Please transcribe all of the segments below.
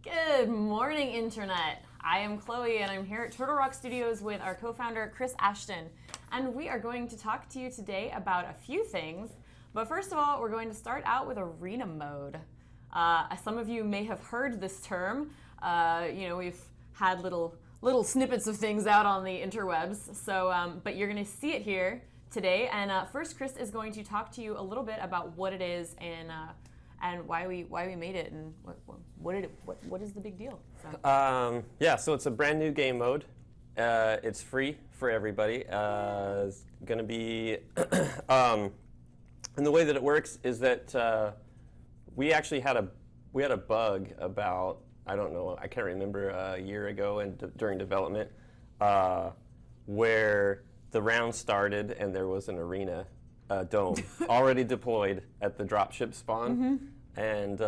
Good morning, Internet. I am Chloe, and I'm here at Turtle Rock Studios with our co-founder, Chris Ashton. And we are going to talk to you today about a few things. But first of all, we're going to start out with arena mode. Some of you may have heard this term. We've had little snippets of things out on the interwebs. So, but you're going to see it here today. And first, Chris is going to talk to you a little bit about what it is and why we made it and what is the big deal. So it's a brand new game mode. It's free for everybody. It's going to be, and the way that it works is that we actually had a bug about, I don't know, I can't remember, a year ago and during development, where the round started and there was an arena dome already deployed at the dropship spawn, and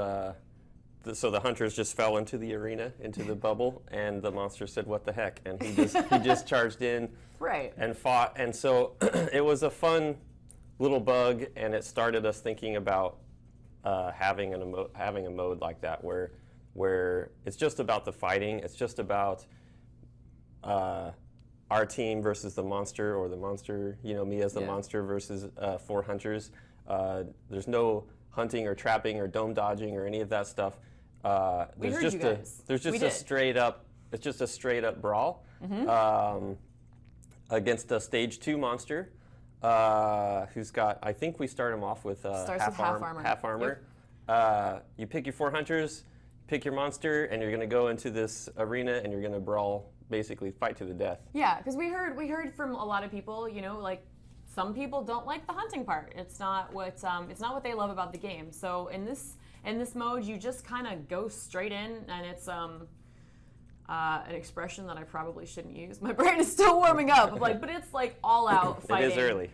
so the hunters just fell into the arena, into the bubble, and the monster said, "What the heck?" And he just charged in, right, and fought. And so it was a fun little bug, and it started us thinking about having a mode like that where it's just about the fighting. It's just about our team versus the monster, or the monster, me as the monster versus 4 hunters. There's no hunting or trapping or dome dodging or any of that stuff. There's just a straight up brawl against a stage 2 monster who's got, I think we start him off with half armor. Yep. You pick your 4 hunters, pick your monster, and you're going to go into this arena and you're going to brawl, basically fight to the death. Yeah, because we heard from a lot of people, like some people don't like the hunting part. It's not what they love about the game. So in this mode, you just kind of go straight in, and it's an expression that I probably shouldn't use. My brain is still warming up. But it's like all out fighting. It is early.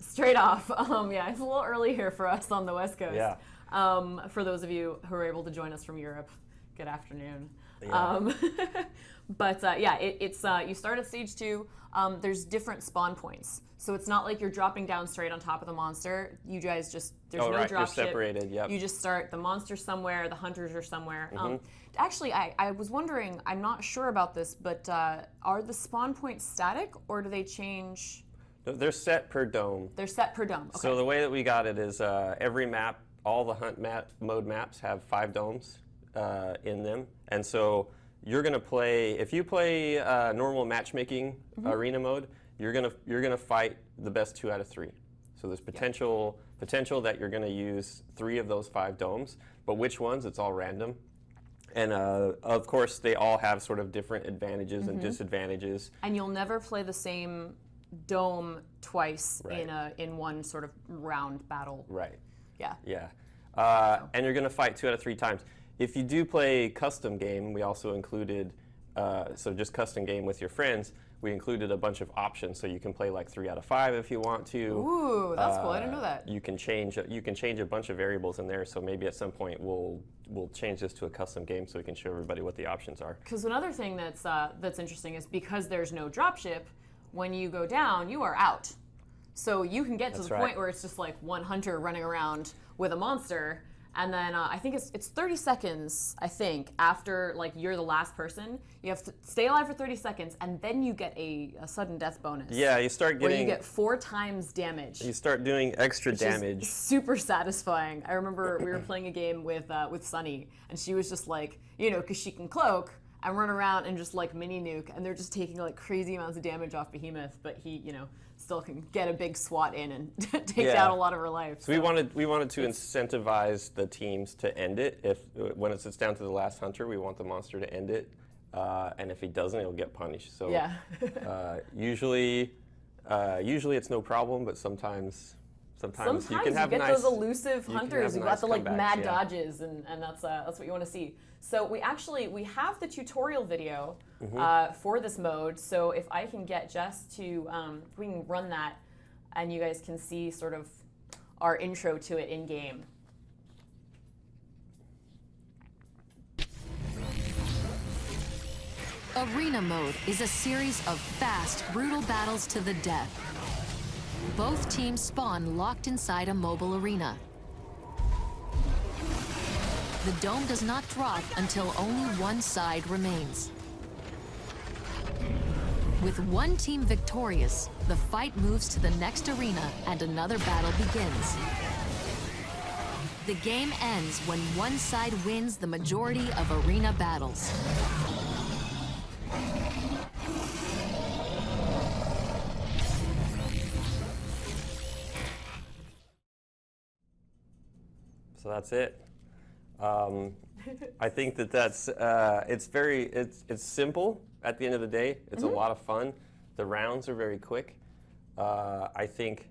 Straight off. It's a little early here for us on the West Coast. Yeah. For those of you who are able to join us from Europe, good afternoon. Yeah. It's you start at stage 2. There's different spawn points, so it's not like you're dropping down straight on top of the monster. You guys just there's no drop you're ship. Separated. Yep. You just start the monster somewhere, the hunters are somewhere. Actually, I was wondering. I'm not sure about this, but are the spawn points static, or do they change? No, they're set per dome. They're set per dome. Okay. So the way that we got it is every map, all the hunt mode maps have 5 domes in them, and so you're gonna play. If you play normal matchmaking arena mode, you're gonna fight the best 2 out of 3. So there's potential that you're gonna use 3 of those 5 domes, but which ones? It's all random, and of course they all have sort of different advantages and disadvantages. And you'll never play the same dome twice in one sort of round battle. Right. Yeah. Yeah. And you're gonna fight 2 out of 3 times. If you do play custom game, we also included, so just custom game with your friends, we included a bunch of options, so you can play like 3 out of 5 if you want to. Ooh, that's cool. I didn't know that. You can change a bunch of variables in there, so maybe at some point we'll change this to a custom game so we can show everybody what the options are. Because another thing that's interesting is because there's no dropship, when you go down, you are out. So you can get to the point where it's just like one hunter running around with a monster. And then I think it's 30 seconds, I think, after like you're the last person. You have to stay alive for 30 seconds, and then you get a sudden death bonus. Yeah, you start getting... where you get 4 times damage. You start doing extra damage. Is super satisfying. I remember we were playing a game with Sunny, and she was just like, because she can cloak and run around and just like mini nuke, and they're just taking like crazy amounts of damage off Behemoth, but he, still can get a big SWAT in and take down a lot of her life. So we wanted to incentivize the teams to end it. When it sits down to the last hunter, we want the monster to end it, and if he doesn't, he'll get punished. So usually it's no problem, but sometimes you can have those elusive hunters who got the like mad dodges, and that's what you want to see. So we have the tutorial video for this mode. So if I can get Jess to, we can run that, and you guys can see sort of our intro to it in game. Arena mode is a series of fast, brutal battles to the death. Both teams spawn locked inside a mobile arena. The dome does not drop until only one side remains. With one team victorious, the fight moves to the next arena and another battle begins. The game ends when one side wins the majority of arena battles. So that's it. I think that's it's simple at the end of the day. It's a lot of fun. The rounds are very quick. I think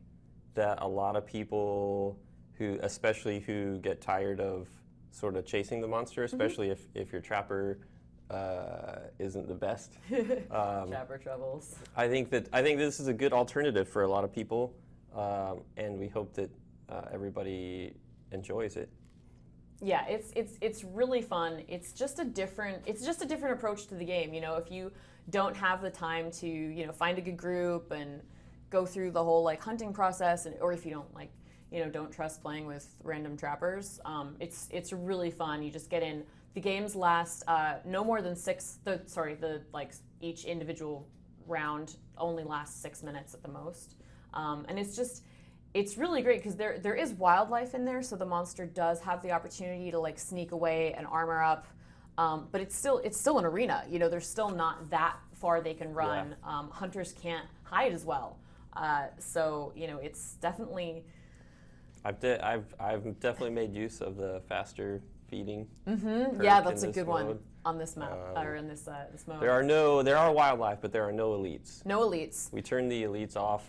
that a lot of people especially who get tired of sort of chasing the monster, especially if your trapper isn't the best. Trapper troubles. I think this is a good alternative for a lot of people, and we hope that everybody enjoys it. Yeah, it's really fun. It's just a different approach to the game. You know, if you don't have the time to find a good group and go through the whole hunting process, or if you don't don't trust playing with random trappers, it's really fun. You just get in. The games last no more than each individual round only lasts 6 minutes at the most, and it's really great because there is wildlife in there, so the monster does have the opportunity to sneak away and armor up, but it's still an arena. There's still not that far they can run. Yeah. Hunters can't hide as well, so it's definitely. I've definitely made use of the faster feeding. Yeah, that's a good one on this map or in this mode. There are wildlife, but there are no elites. No elites. We turned the elites off.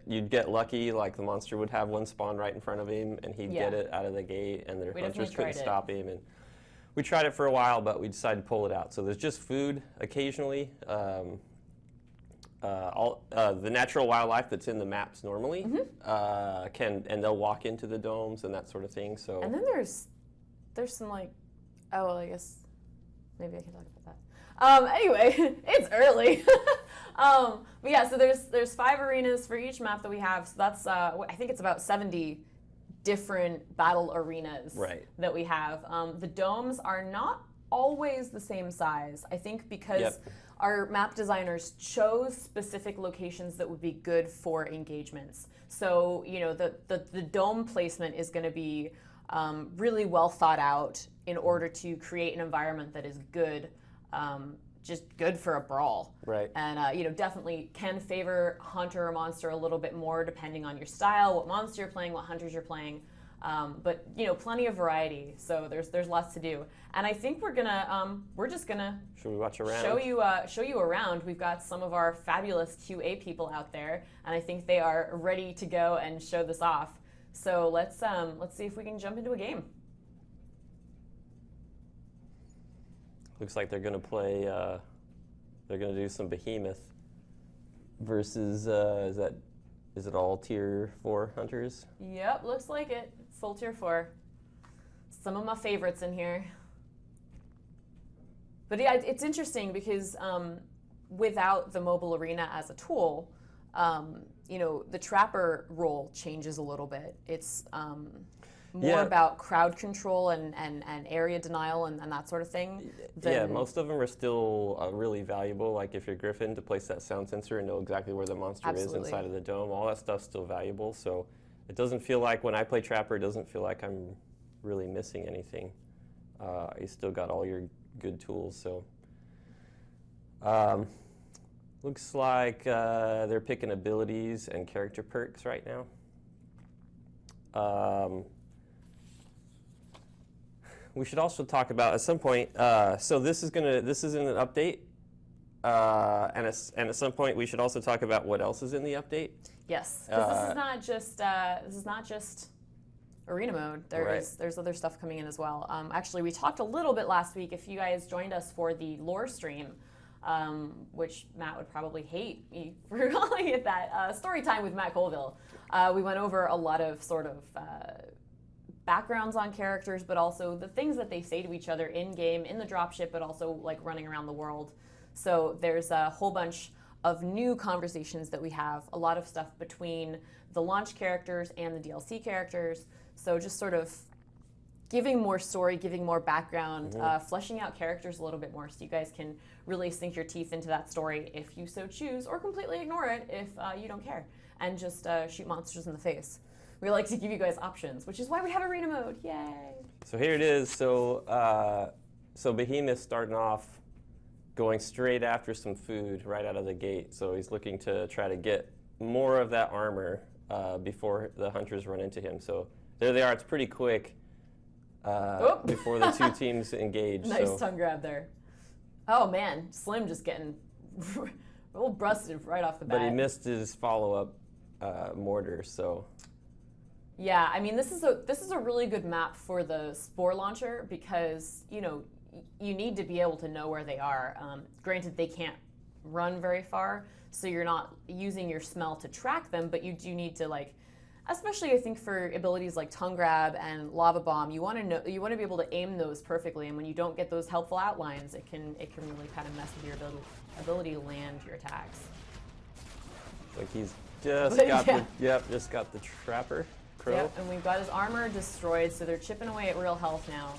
You'd get lucky, like the monster would have one spawn right in front of him, and he'd get it out of the gate, and their hunters couldn't stop him. And we tried it for a while, but we decided to pull it out. So there's just food occasionally. The natural wildlife that's in the maps normally and they'll walk into the domes and that sort of thing. So and then there's some I guess maybe I can talk about that. Anyway, it's early. But yeah, so there's 5 arenas for each map that we have. So that's I think it's about 70 different battle arenas that we have. The domes are not always the same size. I think because our map designers chose specific locations that would be good for engagements. So the dome placement is going to be really well thought out in order to create an environment that is good, just good for a brawl. Right. And definitely can favor hunter or monster a little bit more depending on your style, what monster you're playing, what hunters you're playing. But plenty of variety, so there's lots to do. And I think we're just gonna should we watch around? Show you around. We've got some of our fabulous QA people out there, and I think they are ready to go and show this off. So let's see if we can jump into a game. Looks like they're gonna play. They're gonna do some behemoth versus. Is it all tier 4 hunters? Yep, looks like it. It's full tier 4. Some of my favorites in here. But yeah, it's interesting because without the mobile arena as a tool, the trapper role changes a little bit. It's more about crowd control and area denial and that sort of thing. Yeah, most of them are still really valuable. Like if you're Griffin, to place that sound sensor and know exactly where the monster is inside of the dome, all that stuff's still valuable. So it doesn't feel like, when I play Trapper, it doesn't feel like I'm really missing anything. You still got all your good tools. So looks like they're picking abilities and character perks right now. We should also talk about at some point. So this is in an update, and at some point we should also talk about what else is in the update. Yes, because this is not just arena mode. There's other stuff coming in as well. Actually, we talked a little bit last week. If you guys joined us for the lore stream, which Matt would probably hate me for calling it that, story time with Matt Colville. We went over a lot of sort of backgrounds on characters, but also the things that they say to each other in game, in the dropship, but also like running around the world. So there's a whole bunch new conversations that we have, a lot of stuff between the launch characters and the DLC characters. So just sort of giving more story, giving more background, fleshing out characters a little bit more so you guys can really sink your teeth into that story if you so choose, or completely ignore it if you don't care, and just shoot monsters in the face. We like to give you guys options, which is why we have arena mode. Yay! So here it is. So Behemoth's starting off going straight after some food right out of the gate. So he's looking to try to get more of that armor before the hunters run into him. So there they are. It's pretty quick before the two teams engage. Nice tongue grab there. Oh man, Slim just getting a little busted right off the bat. But he missed his follow-up mortar, so. Yeah, I mean, this is a really good map for the Spore Launcher because, you know, you need to be able to know where they are. Granted, they can't run very far, so you're not using your smell to track them, but you do need to, like, especially I think for abilities like Tongue Grab and Lava Bomb, you want to be able to aim those perfectly, and when you don't get those helpful outlines, it can really kind of mess with your ability to land your attacks. Like he's just got just got the Trapper. Crow. Yep, and we've got his armor destroyed, so they're chipping away at real health now.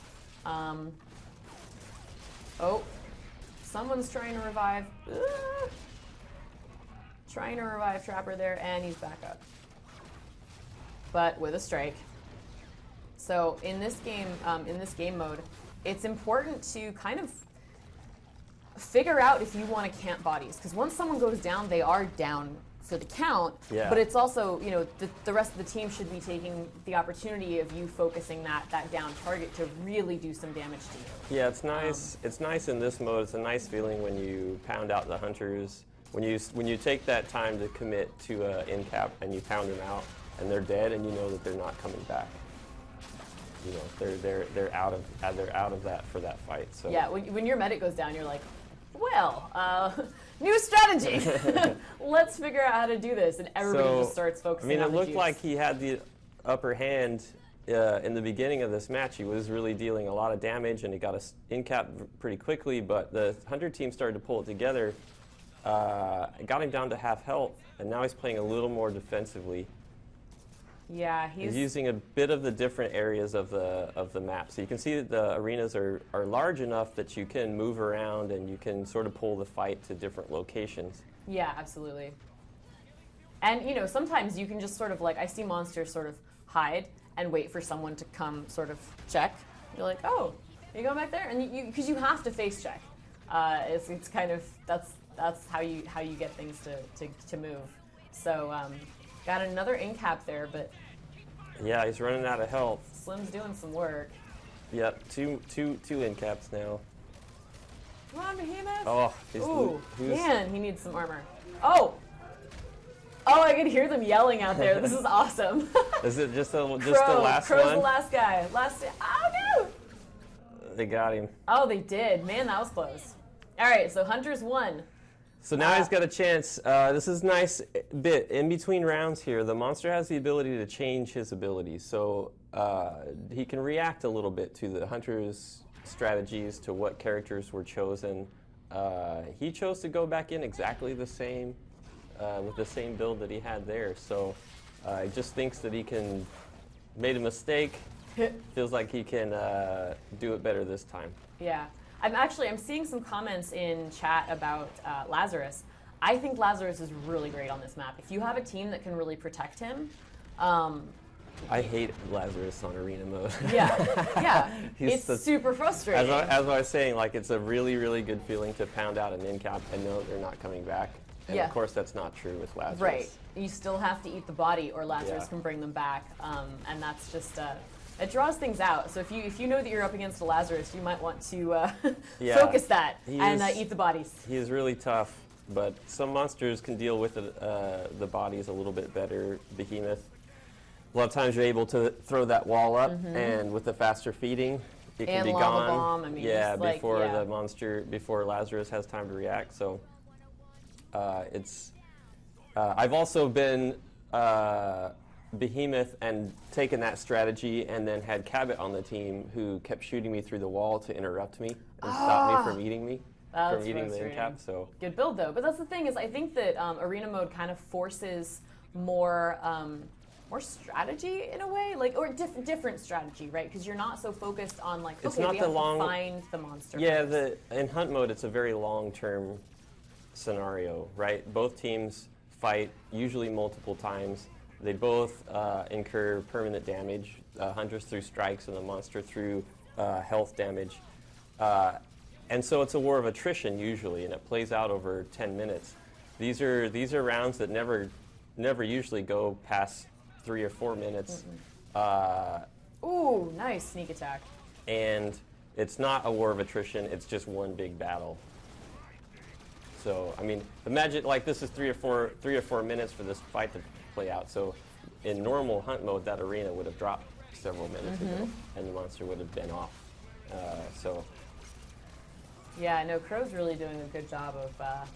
Oh, someone's trying to revive. Trying to revive Trapper there, and he's back up. But with a strike. So in this game mode, it's important to kind of figure out if you want to camp bodies, because once someone goes down, they are down for the count, but it's also, you know, the rest of the team should be taking the opportunity of you focusing that down target to really do some damage to you. Yeah, it's nice. It's nice in this mode. It's a nice feeling when you pound out the hunters. When you take that time to commit to an end cap and you pound them out and they're dead and you know that they're not coming back. You know, they're out of that for that fight. So yeah, when your medic goes down, you're like, well, new strategy. Let's figure out how to do this, and everybody just starts focusing. I mean, on it the looked juice. like he had the upper hand in the beginning of this match. He was really dealing a lot of damage, and he got us in cap pretty quickly. But the Hunter team started to pull it together. It got him down to half health, and now he's playing a little more defensively. Yeah, he's using a bit of the different areas of the map. So you can see that the arenas are large enough that you can move around and you can sort of pull the fight to different locations. Yeah, absolutely. And you know, sometimes you can just sort of like, I see monsters sort of hide and wait for someone to come sort of check. You're like, oh, you going back there? And because you have to face check. It's kind of, that's how you get things to move. So got another in cap there, but yeah, he's running out of health. Slim's doing some work. Yep, two in caps now. Come on, Behemoth. Oh, ooh, man, he needs some armor. Oh, I can hear them yelling out there. This is awesome. Is it just the last Crow's one? the last guy. Oh no! They got him. Oh, they did. Man, that was close. All right, so Hunter's won. So now he's got a chance. This is a nice bit. In between rounds here, the monster has the ability to change his abilities. So he can react a little bit to the hunter's strategies, to what characters were chosen. He chose to go back in exactly the same, with the same build that he had there. So he just thinks that he made a mistake. Feels like he can do it better this time. Yeah. I'm seeing some comments in chat about Lazarus. I think Lazarus is really great on this map. If you have a team that can really protect him. I hate Lazarus on arena mode. Yeah. It's super frustrating. As I was saying, like, it's a really, really good feeling to pound out an end cap and know they're not coming back. And of course that's not true with Lazarus. Right. You still have to eat the body or Lazarus can bring them back. And that's just it draws things out. So if you know that you're up against a Lazarus, you might want to focus that and eat the bodies. He is really tough, but some monsters can deal with the bodies a little bit better. Behemoth, a lot of times you're able to throw that wall up, and with the faster feeding, it can be Lava gone. Bomb, I mean, before Lazarus has time to react. So I've also been Behemoth and taken that strategy, and then had Cabot on the team who kept shooting me through the wall to interrupt me and stop me from eating me. That's from eating the frustrating. end cap. So Good build though, but that's the thing is I think that arena mode kind of forces more strategy in a way, like or different strategy, right? Because you're not so focused on like It's okay, not we the have long- to find the monster. yeah, first. in hunt mode, it's a very long-term scenario, right? Both teams fight usually multiple times. They both incur permanent damage. Hunters through strikes and the monster through health damage. And so it's a war of attrition usually, and it plays out over 10 minutes. These are rounds that never usually go past 3 or 4 minutes. Ooh, nice sneak attack. And it's not a war of attrition, it's just one big battle. So, I mean, imagine like this is 3 or 4 minutes for this fight to play out. So in normal hunt mode, that arena would have dropped several minutes ago, and the monster would have been off. So Yeah, no, Crow's really doing a good job of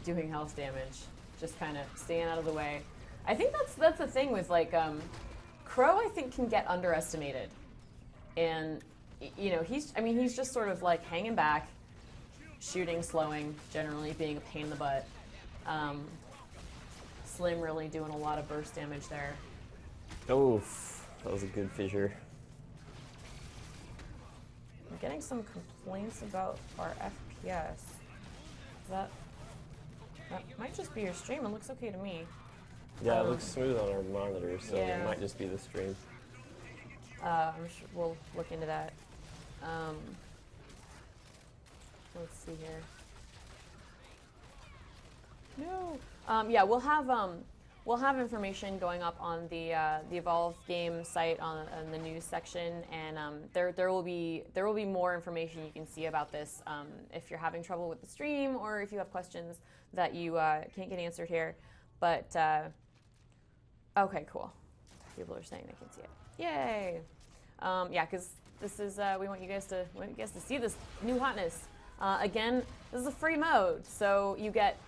doing health damage, just kind of staying out of the way. I think that's the thing with like Crow. I think can get underestimated, and you know he's just sort of like hanging back, shooting, slowing, generally being a pain in the butt. Slim really doing a lot of burst damage there. oof, that was a good fissure. I'm getting some complaints about our FPS. That might just be your stream. It looks okay to me. Yeah, it looks smooth on our monitor, so Yeah. it might just be the stream. I'm sure we'll look into that. Let's see here. No. Yeah, we'll have information going up on the Evolve game site on the news section, and there will be more information you can see about this if you're having trouble with the stream or if you have questions that you can't get answered here. But okay, cool. People are saying they can see it. Yay! Yeah, because this is we want you guys to see this new hotness. Again, this is a free mode, so you get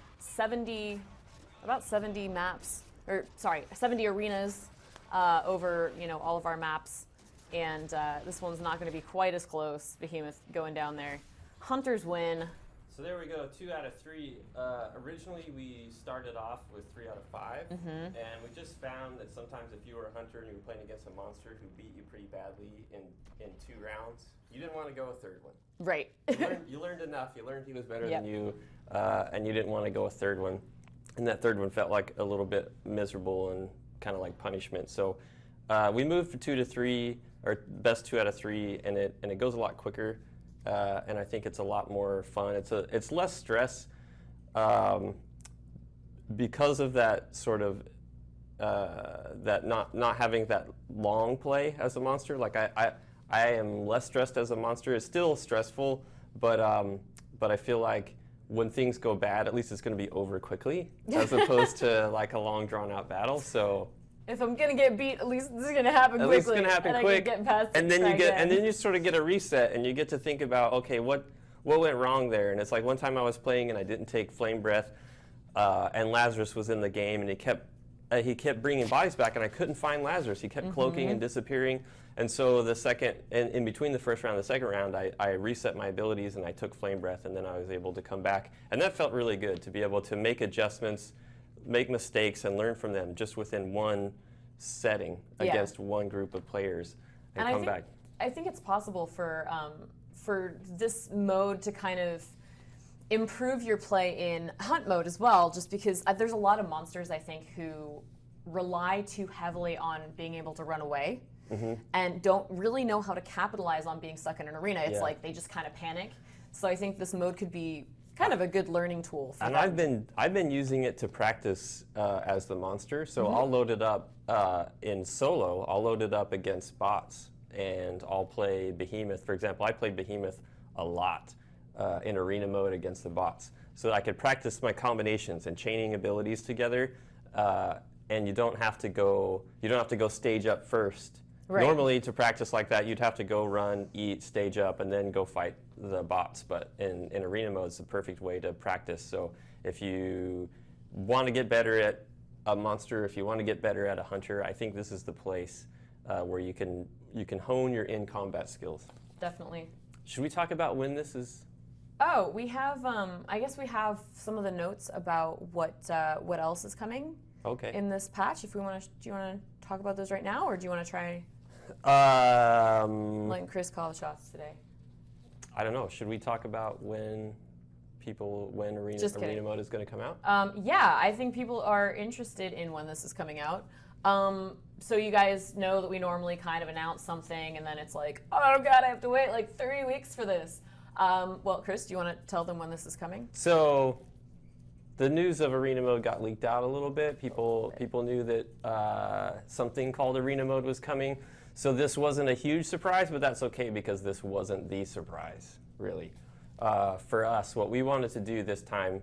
about 70 maps, or sorry, 70 arenas over all of our maps, and this one's not going to be quite as close. Behemoth going down there. Hunters win. So there we go, 2 out of 3. Originally we started off with 3 out of 5, and we just found that sometimes if you were a hunter and you were playing against a monster who beat you pretty badly in 2 rounds, you didn't want to go a third one. Right. You learned enough. You learned he was better Yep. than you, and you didn't want to go a third one. And that third one felt like a little bit miserable and kind of like punishment. So we moved from 2 to 3, or best 2 out of 3, and it goes a lot quicker. And I think it's a lot more fun. It's less stress because of that sort of that not having that long play as a monster. Like I am less stressed as a monster. It's still stressful, but I feel like when things go bad, at least it's going to be over quickly, as opposed to like a long drawn out battle. So. If I'm gonna get beat, at least this is gonna happen quickly. At least it's gonna happen and quick, I can get past it and then try you get, again. and then you sort of get a reset, and you get to think about, okay, what went wrong there? And it's like one time I was playing and I didn't take flame breath, and Lazarus was in the game, and he kept bringing bodies back, and I couldn't find Lazarus. He kept cloaking and disappearing, and so the second, in between the first round and the second round, I reset my abilities and I took flame breath, and then I was able to come back, and that felt really good to be able to make adjustments, make mistakes, and learn from them just within one setting against one group of players and come back. I think it's possible for this mode to kind of improve your play in hunt mode as well, just because there's a lot of monsters I think who rely too heavily on being able to run away and don't really know how to capitalize on being stuck in an arena. It's like they just kind of panic. So I think this mode could be kind of a good learning tool for them. I've been using it to practice as the monster. So I'll load it up in solo. I'll load it up against bots, and I'll play Behemoth. For example, I played Behemoth a lot in arena mode against the bots, so I could practice my combinations and chaining abilities together. And you don't have to go stage up first. Right. Normally, to practice like that, you'd have to go run, eat, stage up, and then go fight the bots. But in arena mode, it's the perfect way to practice. So if you want to get better at a monster, if you want to get better at a hunter, I think this is the place where you can hone your in-combat skills. Definitely. Should we talk about when this is Oh, we have. I guess we have some of the notes about what else is coming Okay. in this patch. If we want to, do you want to talk about those right now, or do you want to try letting Chris call the shots today? I don't know. Should we talk about when arena mode is going to come out? Yeah, I think people are interested in when this is coming out. So you guys know that we normally kind of announce something, and then it's like, oh god, I have to wait like 3 weeks for this. Well, Chris, do you want to tell them when this is coming? So, the news of arena mode got leaked out a little bit. People knew that something called arena mode was coming. So this wasn't a huge surprise, but that's okay because this wasn't the surprise, really. For us, what we wanted to do this time,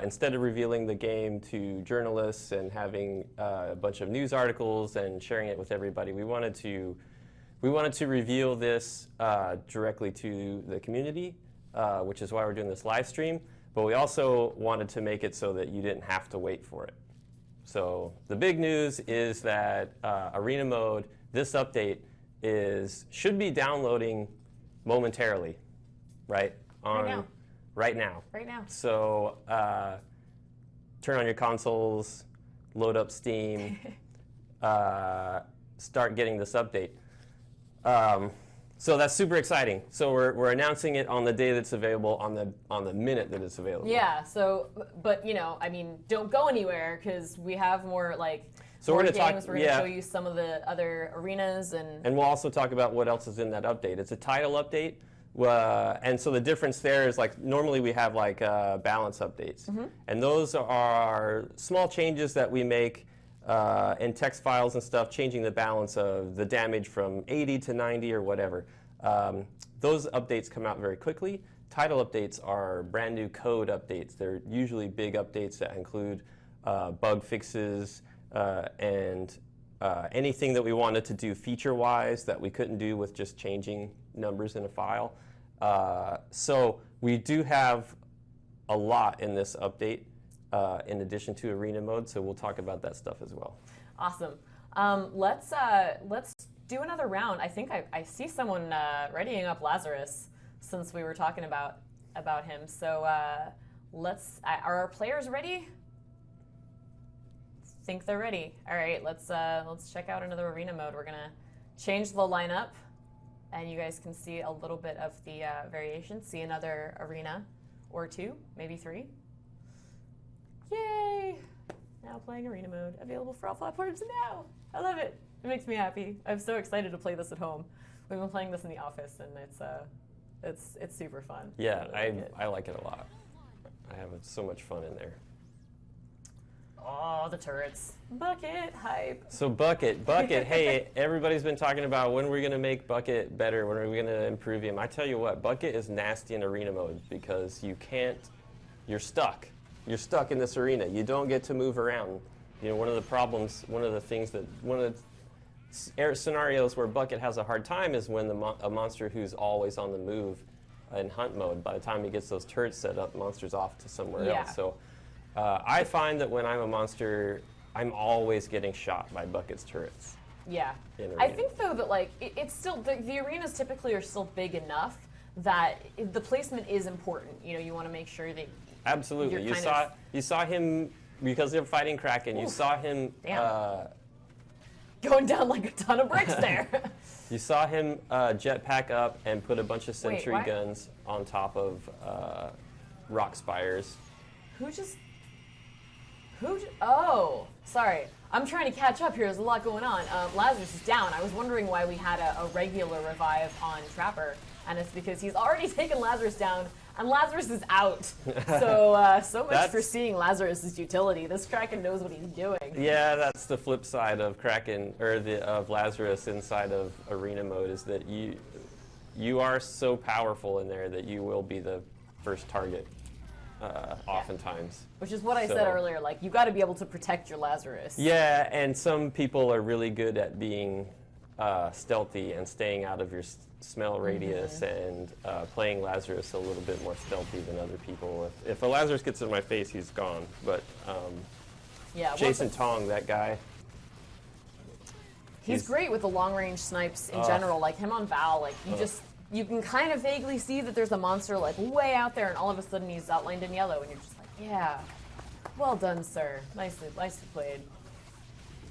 instead of revealing the game to journalists and having a bunch of news articles and sharing it with everybody, we wanted to reveal this directly to the community, which is why we're doing this live stream. But we also wanted to make it so that you didn't have to wait for it. So the big news is that arena mode, this update, should be downloading momentarily, right? Right now. So turn on your consoles, load up Steam, start getting this update. So that's super exciting. So we're announcing it on the day that's available, on the minute that it's available. Yeah. So, but I mean, don't go anywhere because we have more So we're going to games. We're going to show you some of the other arenas and we'll also talk about what else is in that update. It's a title update. And so the difference there is normally we have balance updates. And those are small changes that we make in text files and stuff, changing the balance of the damage from 80 to 90 or whatever. Those updates come out very quickly. Title updates are brand new code updates. They're usually big updates that include bug fixes and anything that we wanted to do feature-wise that we couldn't do with just changing numbers in a file. So we do have a lot in this update in addition to arena mode, so we'll talk about that stuff as well. Awesome. Let's do another round. I think I see someone readying up Lazarus since we were talking about him. So are our players ready? Think they're ready. All right, let's check out another arena mode. We're gonna change the lineup, and you guys can see a little bit of the variation. See another arena or two, maybe three. Yay! Now playing arena mode, available for all platforms now. I love it. It makes me happy. I'm so excited to play this at home. We've been playing this in the office, and it's super fun. Yeah, I like it a lot. I have so much fun in there. Oh, the turrets. Bucket, hype. So Bucket, hey, everybody's been talking about when we're going to make Bucket better, when are we going to improve him. I tell you what, Bucket is nasty in arena mode because you're stuck. You're stuck in this arena. You don't get to move around. One of the problems, one of the scenarios where Bucket has a hard time is when a monster who's always on the move in hunt mode, by the time he gets those turrets set up, the monster's off to somewhere else. So I find that when I'm a monster, I'm always getting shot by Bucket's turrets. Yeah. I think, though, that it's still, the arenas typically are still big enough that the placement is important. You want to make sure that absolutely. You saw him, because they're fighting Kraken, you saw him going down like a ton of bricks there. You saw him jetpack up and put a bunch of sentry guns on top of rock spires. Oh, sorry. I'm trying to catch up here. There's a lot going on. Lazarus is down. I was wondering why we had a regular revive on Trapper, and it's because he's already taken Lazarus down, and Lazarus is out. So much for seeing Lazarus's utility. This Kraken knows what he's doing. Yeah, that's the flip side of Kraken, or of Lazarus inside of arena mode, is that you are so powerful in there that you will be the first target. Oftentimes. Which is what I said earlier, you got to be able to protect your Lazarus. Yeah, and some people are really good at being stealthy and staying out of your smell radius and playing Lazarus a little bit more stealthy than other people. If a Lazarus gets in my face, he's gone. But Jason Tong, that guy. He's great with the long-range snipes in general, like him on Val. you can kind of vaguely see that there's a monster like way out there, and all of a sudden he's outlined in yellow, and you're just like, yeah, well done, sir. Nicely played.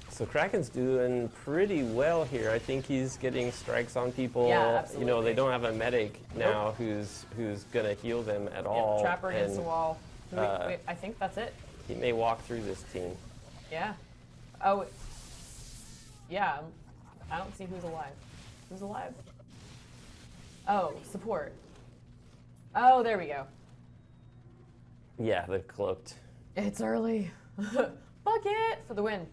So Kraken's doing pretty well here. I think he's getting strikes on people. Yeah, absolutely. You know, they don't have a medic now who's gonna heal them at all. Yeah, trapper against the and, wall. Wait, I think that's it. He may walk through this team. Yeah. Oh, yeah. I don't see who's alive. Who's alive? Oh, support. Oh, there we go. Yeah, they're cloaked. It's early. Bucket for the win.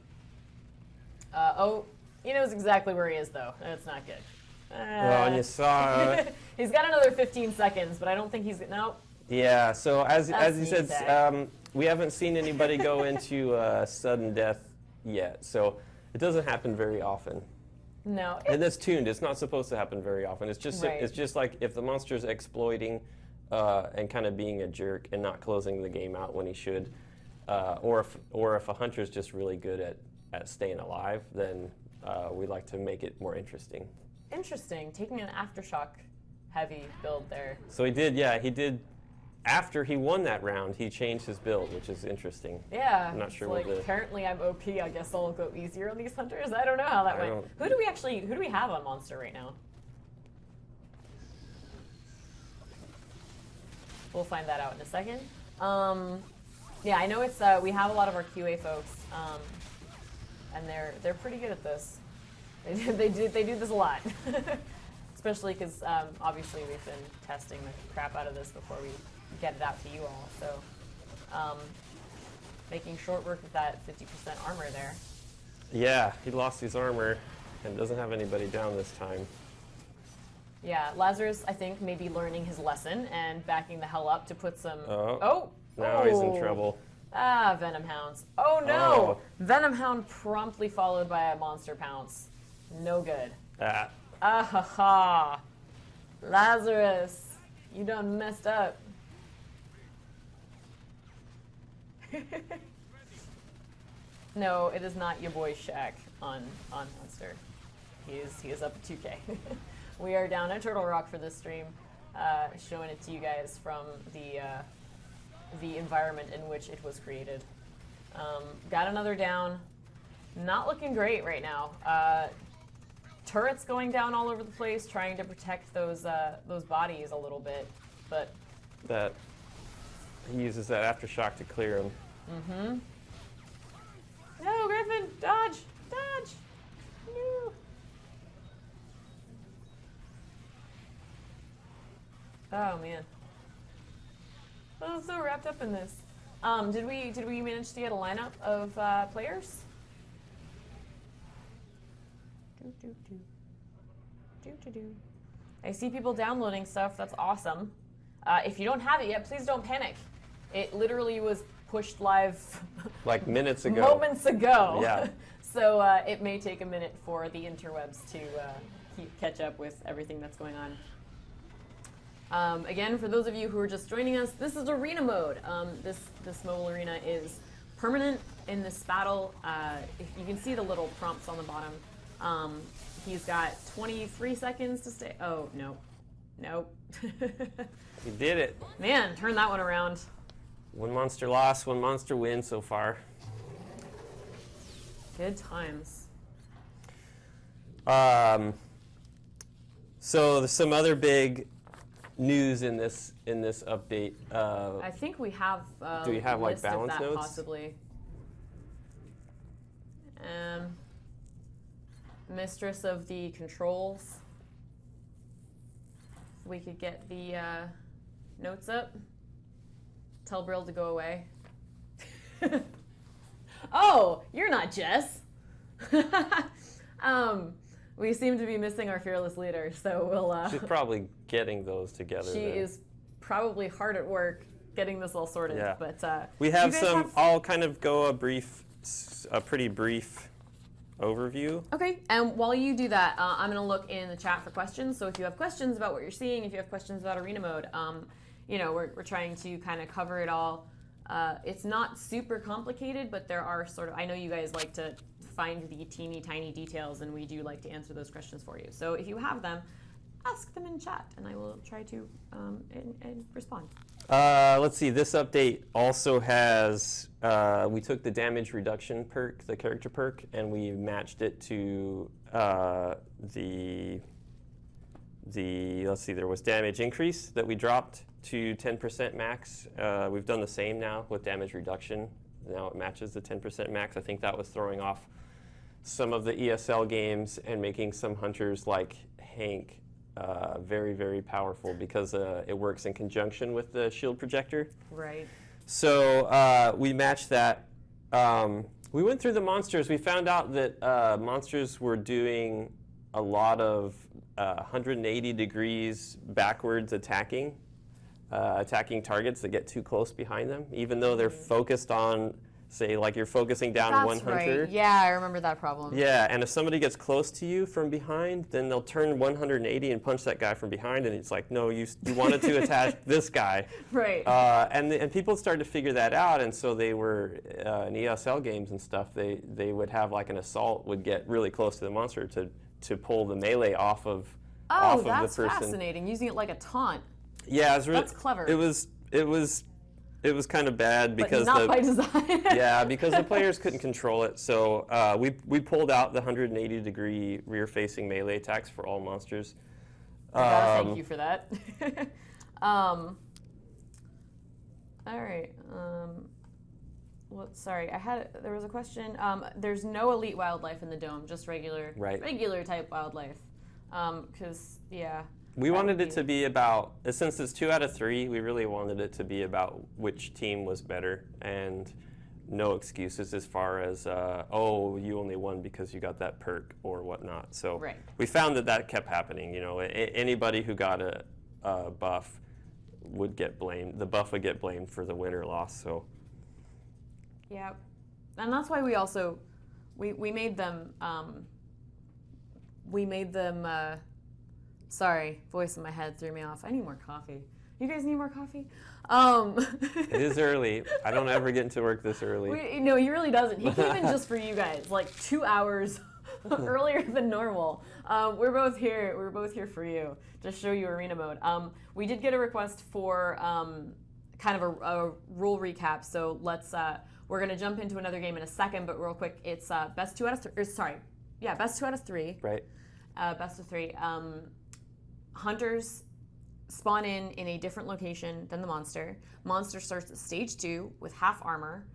Oh, he knows exactly where he is, though. That's not good. Well, and you saw. He's got another 15 seconds, but I don't think he's. Nope. Yeah. So as you me said, we haven't seen anybody go into sudden death yet. So it doesn't happen very often. No. And that's tuned. It's not supposed to happen very often. It's just Right. it's just like if the monster's exploiting and kind of being a jerk and not closing the game out when he should, or if a hunter's just really good at staying alive, then we like to make it more interesting. Interesting. Taking an aftershock heavy build there. So he did. After he won that round, he changed his build, which is interesting. Yeah. I'm not sure it's what like, the. apparently I'm OP. I guess I'll go easier on these hunters. I don't know how that I went. Who do we have on monster right now? We'll find that out in a second. Yeah, I know it's we have a lot of our QA folks, and they're pretty good at this. They do this a lot, especially because obviously we've been testing the crap out of this before we get it out to you all. So making short work with that 50% armor there. Yeah, he lost his armor and doesn't have anybody down this time. Yeah, Lazarus, I think, may be learning his lesson and backing the hell up to put some. Now he's in trouble. Ah, Venom Hounds. Oh no! Oh. Venom Hound promptly followed by a Monster Pounce. No good. Ah. Ah ha ha! Lazarus, you done messed up. No, it is not your boy Shaq on Monster. He is up at 2K. We are down at Turtle Rock for this stream, showing it to you guys from the environment in which it was created. Got another down. Not looking great right now. Turrets going down all over the place, trying to protect those bodies a little bit, but That he uses that aftershock to clear him. mm-hmm. No, Griffin, dodge, dodge. No. Oh man, I was so wrapped up in this. Did we manage to get a lineup of players? I see people downloading stuff. That's awesome. If you don't have it yet, please don't panic. It literally was pushed live Like minutes ago. moments ago. Yeah. So it may take a minute for the interwebs to catch up with everything that's going on. Again, for those of you who are just joining us, this is arena mode. This mobile arena is permanent in this battle. If you can see the little prompts on the bottom. He's got 23 seconds to stay. Oh, no. Nope. He did it. Man, turn that one around. One monster lost, one monster win so far. Good times. So there's some other big news in this update. I think we have. Do we have, like, list of balance that notes? Possibly. Mistress of the controls. If we could get the notes up. Tell Brill to go away. Oh, you're not Jess. We seem to be missing our fearless leader, so we'll. She's probably getting those together. She is probably hard at work getting this all sorted. Yeah. But We have you guys some. I'll kind of go a pretty brief overview. Okay, and while you do that, I'm going to look in the chat for questions. So if you have questions about what you're seeing, if you have questions about arena mode, we're trying to kind of cover it all. It's not super complicated, but there are sort of, I know you guys like to find the teeny tiny details, and we do like to answer those questions for you. So if you have them, ask them in chat, and I will try to and respond. Let's see, this update also has, we took the damage reduction perk, the character perk, and we matched it to let's see, there was damage increase that we dropped to 10% max. We've done the same now with damage reduction. Now it matches the 10% max. I think that was throwing off some of the ESL games and making some hunters like Hank very, very powerful because it works in conjunction with the shield projector. Right. So we matched that. We went through the monsters. We found out that monsters were doing a lot of 180 degrees backwards attacking targets that get too close behind them, even though they're focused on, say, like you're focusing down one hunter. Right. Yeah, I remember that problem. Yeah, and if somebody gets close to you from behind, then they'll turn 180 and punch that guy from behind, and it's like, no, you wanted to attack this guy. Right. And people started to figure that out, and so they were, in ESL games and stuff, they would have like an assault would get really close to the monster to pull the melee off of the person. Oh, that's fascinating. Using it like a taunt. Yeah, it was that's clever. It was kind of bad because but not by design. yeah, because the players couldn't control it. So we pulled out the 180-degree rear-facing melee attacks for all monsters. I gotta thank you for that. All right. Well, sorry, there was a question. There's no elite wildlife in the dome, just regular type wildlife. Because yeah. We wanted it to be about, since it's 2 out of 3, we really wanted it to be about which team was better and no excuses as far as, oh, you only won because you got that perk or whatnot. So we found that kept happening. You know, anybody who got a buff would get blamed. The buff would get blamed for the win or loss. So. Yeah, and that's why we also, we made them, sorry, voice in my head threw me off. I need more coffee. You guys need more coffee? It is early. I don't ever get into work this early. No, he really doesn't. He came in just for you guys, like 2 hours earlier than normal. We're both here. We're both here for you to show you arena mode. We did get a request for kind of a rule recap. So let's. We're gonna jump into another game in a second, but real quick, it's best 2 out of 3. Best 2 out of 3. Right. Best of 3. Hunters spawn in a different location than the monster. Monster starts at stage 2 with half armor.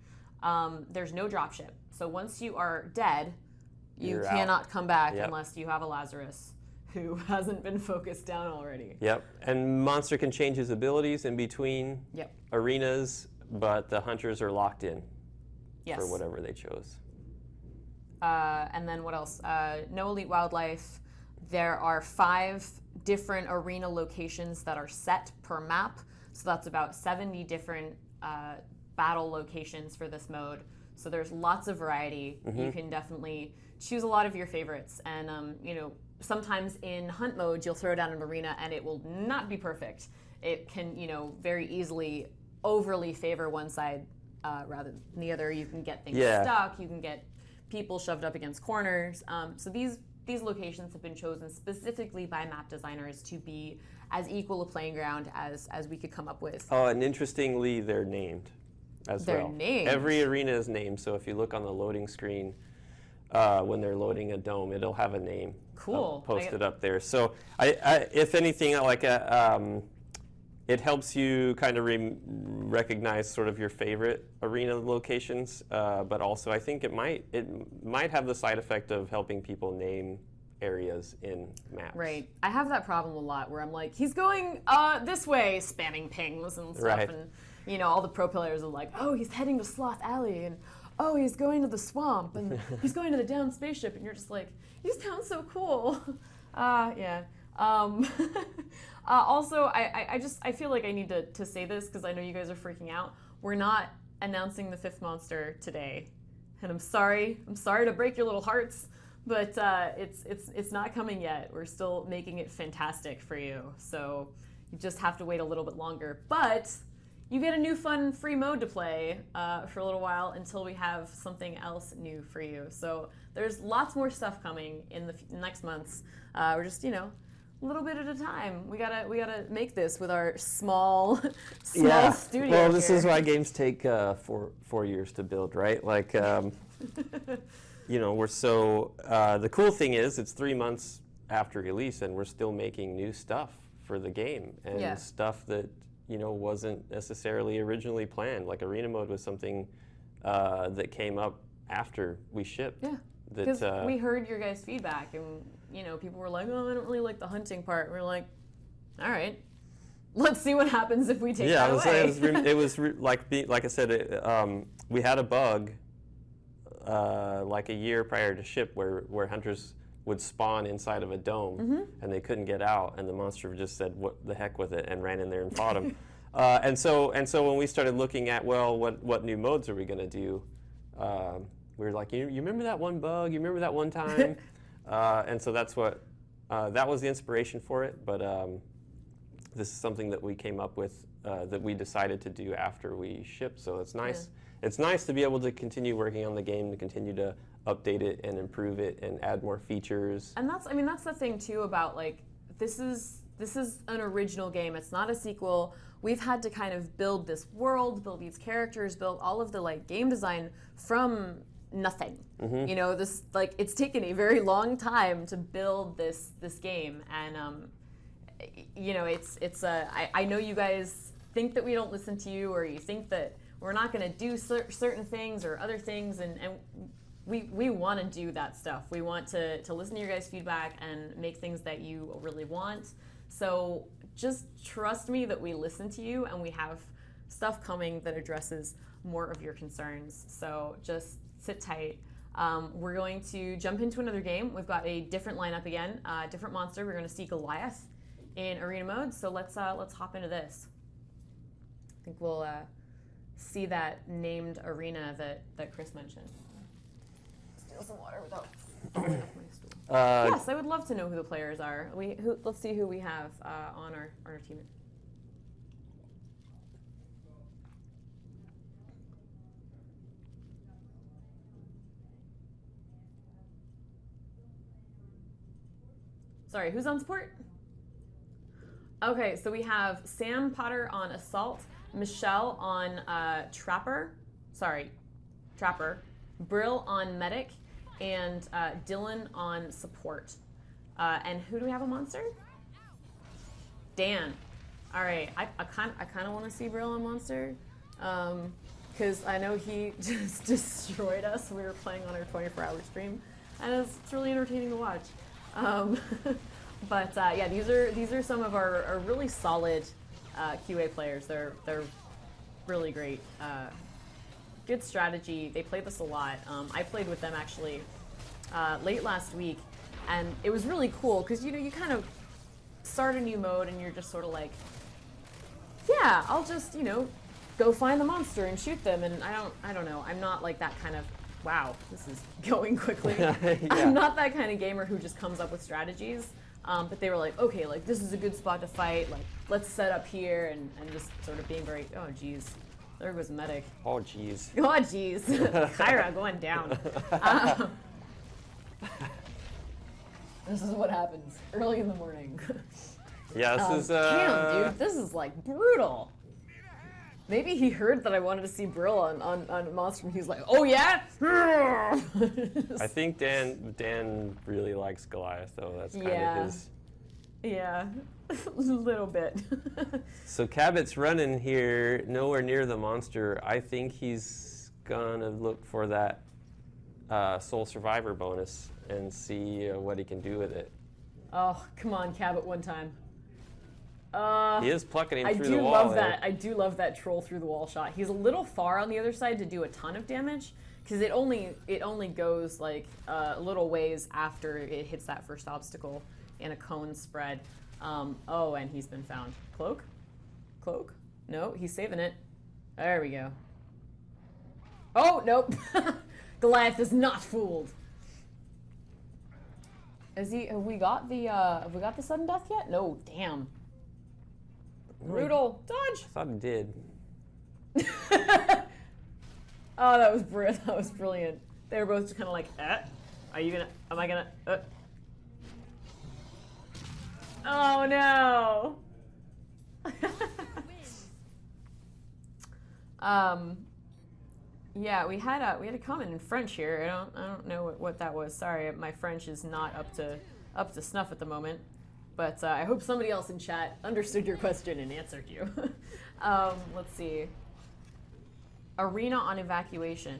There's no dropship. So once you are dead, you cannot come back unless you have a Lazarus who hasn't been focused down already. Yep. And monster can change his abilities in between arenas, but the hunters are locked in for whatever they chose. And then what else? No elite wildlife. There are 5 different arena locations that are set per map. So that's about 70 different battle locations for this mode. So there's lots of variety. You can definitely choose a lot of your favorites. And you know, sometimes in hunt mode, you'll throw down an arena and it will not be perfect. It can, you know, very easily overly favor one side rather than the other. You can get things stuck. You can get people shoved up against corners. So these locations have been chosen specifically by map designers to be as equal a playing ground as we could come up with. Oh, and interestingly, they're named as well. They're named. Every arena is named, so if you look on the loading screen when they're loading a dome, it'll have a name posted up there. So if anything, like it helps you kind of recognize sort of your favorite arena locations, but also I think it might have the side effect of helping people name areas in maps. Right. I have that problem a lot where I'm like, he's going this way, spamming pings and stuff, and you know, all the pro players are like, oh, he's heading to Sloth Alley, and oh, he's going to the swamp, and he's going to the down spaceship, and you're just like, you sound so cool. Also, I feel like I need to say this because I know you guys are freaking out. We're not announcing the 5th monster today, and I'm sorry to break your little hearts, but it's not coming yet. We're still making it fantastic for you, so you just have to wait a little bit longer. But you get a new fun free mode to play for a little while until we have something else new for you. So there's lots more stuff coming in the next months. We're just, you know, little bit at a time. We gotta make this with our small studio. Well, this here. is why games take 4 years to build, right? Like, we're so. The cool thing is, it's 3 months after release, and we're still making new stuff for the game, and stuff that wasn't necessarily originally planned. Like arena mode was something that came up after we shipped. Yeah. Because we heard your guys' feedback, and people were like, "Oh, I don't really like the hunting part." And we were like, "All right, let's see what happens if we take that away." Like I said, we had a bug like a year prior to ship where hunters would spawn inside of a dome and they couldn't get out, and the monster just said, "What the heck with it," and ran in there and fought them. And so when we started looking at what new modes are we going to do. We were like, you remember that one bug? You remember that one time? And so that's what, that was the inspiration for it. But this is something that we came up with, that we decided to do after we shipped. So it's nice. Yeah. It's nice to be able to continue working on the game, to continue to update it and improve it and add more features. And that's the thing too about like, this is an original game. It's not a sequel. We've had to kind of build this world, build these characters, build all of the like game design from nothing. This it's taken a very long time to build this game, and I know you guys think that we don't listen to you, or you think that we're not going to do certain things or other things, and we want to do that stuff. We want to listen to your guys' feedback and make things that you really want. So just trust me that we listen to you, and we have stuff coming that addresses more of your concerns. So just sit tight. We're going to jump into another game. We've got a different lineup again, different monster. We're going to see Goliath in arena mode. So let's hop into this. I think we'll see that named arena that Chris mentioned. Steal some water without falling off my stool. Yes, I would love to know who the players are. Let's see who we have on our team. Sorry, who's on support? Okay, so we have Sam Potter on Assault, Michelle on Trapper, Brill on Medic, and Dylan on Support. And who do we have a monster? Dan. All right, I kind of want to see Brill on Monster, because I know he just destroyed us. We were playing on our 24-hour stream, and it's really entertaining to watch. But yeah, these are some of our really solid QA players. They're really great. Good strategy. They play this a lot. I played with them actually late last week, and it was really cool because you kind of start a new mode and you're just sort of like, yeah, I'll just go find the monster and shoot them, and I don't know. I'm not like that kind of. Wow, this is going quickly. Yeah. I'm not that kind of gamer who just comes up with strategies. But they were like, okay, like this is a good spot to fight. Like let's set up here, and just sort of being very, oh geez, there goes Medic. Oh geez. Oh geez, Kyra going down. This is what happens early in the morning. Yeah, this is. Damn, dude, this is like brutal. Maybe he heard that I wanted to see Brill on Monster, and he was like, "Oh yeah." I think Dan really likes Goliath, though. That's kind of his. Yeah, a little bit. So Cabot's running here, nowhere near the monster. I think he's gonna look for that Soul Survivor bonus and see what he can do with it. Oh, come on, Cabot, one time. He is plucking him through the wall. I do love that troll through the wall shot. He's a little far on the other side to do a ton of damage, because it only goes like a little ways after it hits that first obstacle in a cone spread. Oh, and he's been found. Cloak? No, he's saving it. There we go. Oh, nope. Goliath is not fooled. Have we got the sudden death yet? No, damn. Brutal. Dodge! I thought it did. Oh, that was brilliant. They were both just kind of like, am I gonna, Oh no. Yeah, we had a comment in French here. I don't know what that was. Sorry, my French is not up to snuff at the moment. But I hope somebody else in chat understood your question and answered you. Let's see. Arena on evacuation.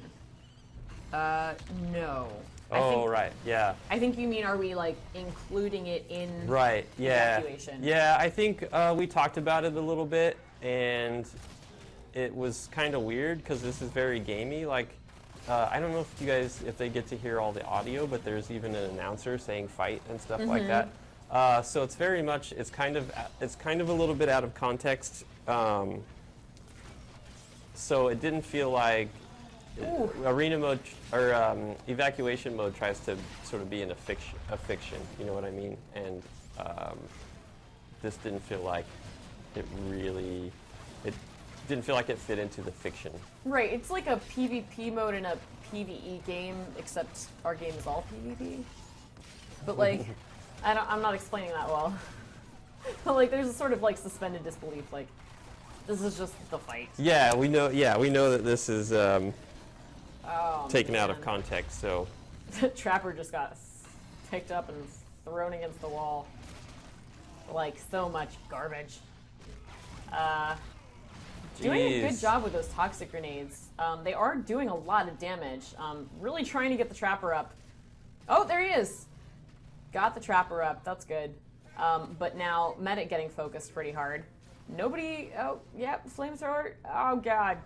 No. Right, yeah. I think you mean, are we like including it in Right, yeah. evacuation? Yeah, I think we talked about it a little bit, and it was kind of weird because this is very gamey. Like, I don't know if you guys, if they get to hear all the audio, but there's even an announcer saying fight and stuff like that. So it's very much, it's kind of a little bit out of context. So it didn't feel like arena mode or evacuation mode tries to sort of be in a fiction, you know what I mean? And this didn't feel like it didn't feel like it fit into the fiction. Right, it's like a PvP mode in a PvE game, except our game is all PvP. But like, I'm not explaining that well. But like, there's a sort of like suspended disbelief, like, this is just the fight. Yeah, we know that this is taken out of man. context, so. Trapper just got picked up and thrown against the wall. Like, so much garbage. Doing a good job with those toxic grenades. They are doing a lot of damage. Really trying to get the Trapper up. Oh, there he is! Got the Trapper up, that's good. But now, Medic getting focused pretty hard. Nobody, oh, yep, Flamethrower, oh god.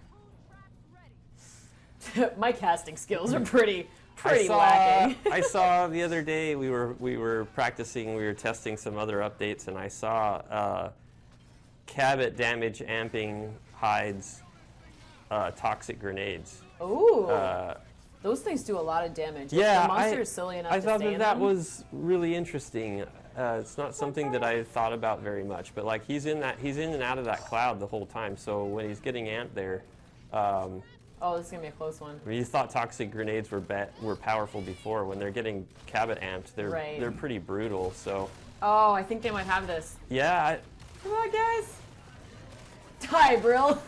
My casting skills are pretty lacking. I saw the other day, we were practicing, we were testing some other updates, and I saw Cabot damage amping hides toxic grenades. Ooh. Those things do a lot of damage. Yeah, the monster is silly enough I to thought stay in that them. was really interesting. It's not something that I thought about very much, but like he's in and out of that cloud the whole time. So when he's getting amped there, oh, this is gonna be a close one. I mean, you thought toxic grenades were powerful before. When they're getting Cabot amped, they're pretty brutal. So. Oh, I think they might have this. Yeah. Come on, guys. Die, Brill.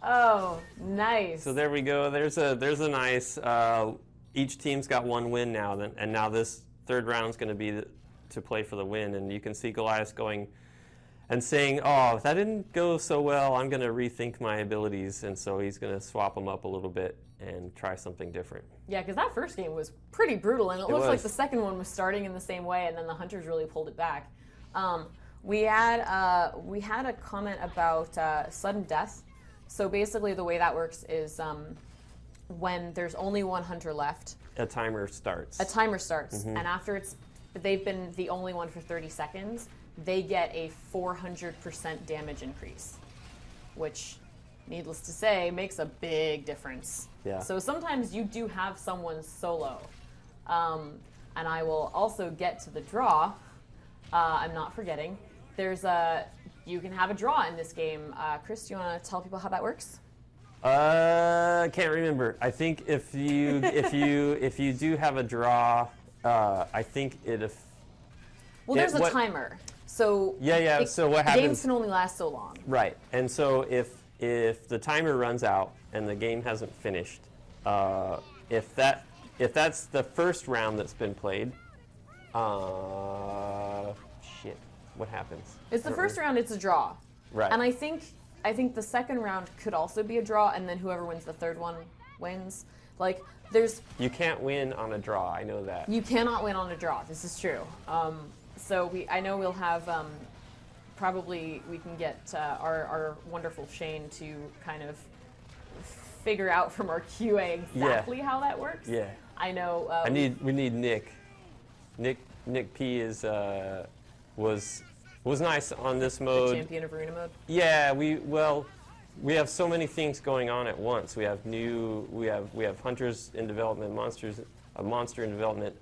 Oh, nice. So there we go. There's a nice. Each team's got one win now, and now this third round's going to be to play for the win. And you can see Goliath going and saying, "Oh, that didn't go so well. I'm going to rethink my abilities," and so he's going to swap them up a little bit and try something different. Yeah, because that first game was pretty brutal, and it looks like the second one was starting in the same way, and then the Hunters really pulled it back. We had a comment about sudden death. So basically, the way that works is when there's only one hunter left, a timer starts. And after they've been the only one for 30 seconds, they get a 400% damage increase, which, needless to say, makes a big difference. Yeah. So sometimes you do have someone solo, and I will also get to the draw. I'm not forgetting. You can have a draw in this game. Chris, do you want to tell people how that works? Can't remember. I think if you do have a draw, I think well, there's a timer. So yeah. So what happens? Games can only last so long. Right. And so if the timer runs out and the game hasn't finished, if that's the first round that's been played, shit. What happens? It's the first round, it's a draw. Right. And I think the second round could also be a draw, and then whoever wins the third one wins. Like, You can't win on a draw, I know that. You cannot win on a draw, this is true. So I know we'll have, probably we can get our wonderful Shane to kind of figure out from our QA exactly how that works. Yeah. I know. We need Nick. Nick P was nice on this mode. The champion of arena mode. Yeah, we have so many things going on at once. We have hunters in development, a monster in development.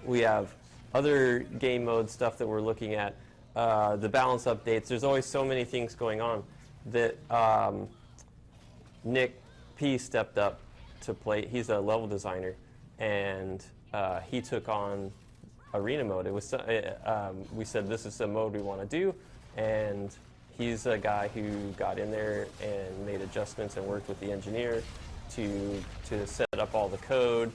We have other game mode stuff that we're looking at. The balance updates. There's always so many things going on that Nick P stepped up to play. He's a level designer, and he took on arena mode. It was we said this is the mode we want to do, and he's a guy who got in there and made adjustments and worked with the engineer to set up all the code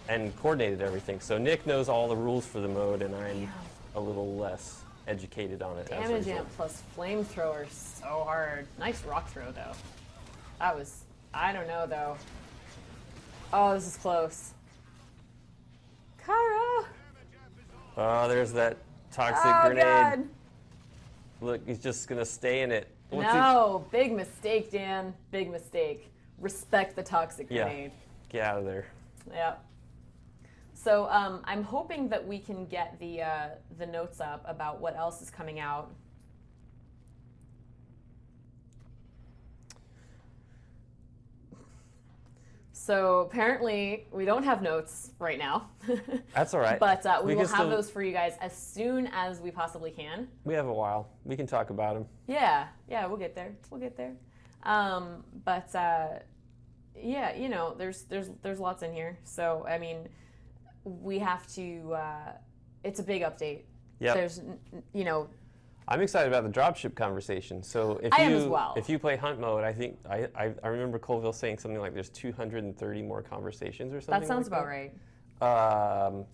and coordinated everything. So Nick knows all the rules for the mode, and I'm a little less educated on it. Damage amp plus flamethrower, so hard. Nice rock throw though. That was, I don't know though. Oh, this is close. Kara! Oh, there's that toxic grenade. God. Look, he's just gonna stay in it. No, big mistake, Dan. Big mistake. Respect the toxic grenade. Get out of there. Yeah. So I'm hoping that we can get the notes up about what else is coming out. So apparently we don't have notes right now. That's all right. But we will have still, those for you guys as soon as we possibly can. We have a while. We can talk about them. Yeah, we'll get there. We'll get there. Yeah, you know, there's lots in here. So I mean, we have to. It's a big update. Yeah. There's, you know. I'm excited about the dropship conversation. So if I am as well. If you play hunt mode, I think I remember Colville saying something like there's 230 more conversations or something. That sounds like about right.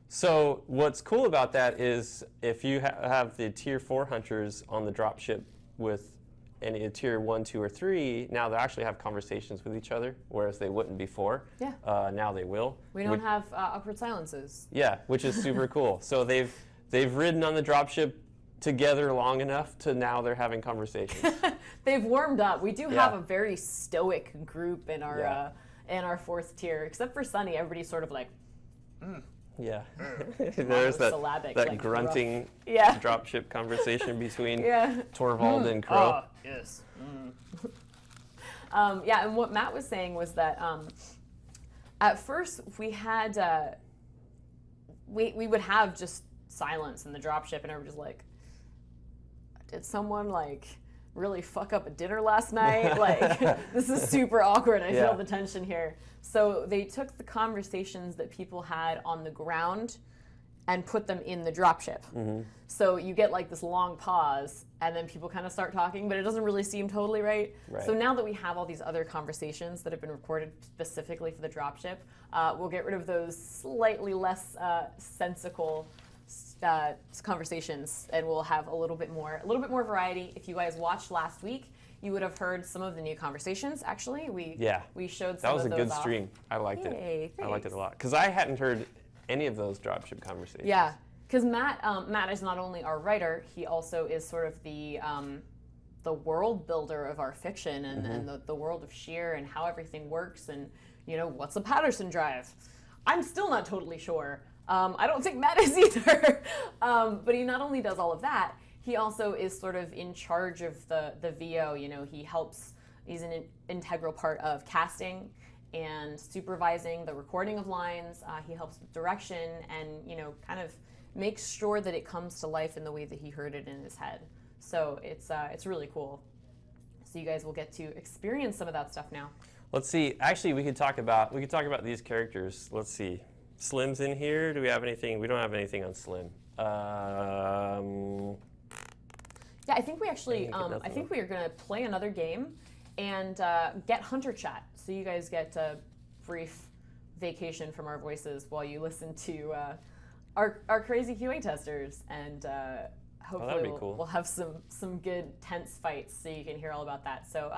So what's cool about that is if you have the tier 4 hunters on the dropship with any tier 1, 2, or 3, now they actually have conversations with each other, whereas they wouldn't before. Yeah. Now they will. We don't have upward silences. Yeah, which is super cool. So they've ridden on the dropship together long enough to now they're having conversations. They've warmed up. We do have a very stoic group in our 4th tier, except for Sunny. Everybody's sort of like, Yeah. There's that like, grunting dropship conversation between Torvald and Crow. Yes. Yeah, and what Matt was saying was that at first we had we would have just silence in the dropship, and everybody's like, did someone like really fuck up a dinner last night? Like, this is super awkward. I feel the tension here. So they took the conversations that people had on the ground and put them in the dropship. Mm-hmm. So you get like this long pause, and then people kind of start talking, but it doesn't really seem totally right. So now that we have all these other conversations that have been recorded specifically for the dropship, we'll get rid of those slightly less sensical conversations, and we'll have a little bit more variety. If you guys watched last week, you would have heard some of the new conversations. Actually, we showed some of those. That was a good stream. I liked it. Thanks. I liked it a lot because I hadn't heard any of those dropship conversations. Yeah, because Matt is not only our writer, he also is sort of the world builder of our fiction and the world of Sheer and how everything works, and you know, what's a Patterson drive? I'm still not totally sure. I don't think Matt is either. But he not only does all of that, he also is sort of in charge of the VO. You know, he's an integral part of casting and supervising the recording of lines. He helps with direction and, you know, kind of makes sure that it comes to life in the way that he heard it in his head. So it's really cool. So you guys will get to experience some of that stuff now. Let's see. Actually, we could talk about these characters. Let's see. Slim's in here. Do we have anything? We don't have anything on Slim. Yeah, I think we actually. I think we are going to play another game and get Hunter Chat. So you guys get a brief vacation from our voices while you listen to our crazy QA testers, and hopefully we'll have some good tense fights, so you can hear all about that. So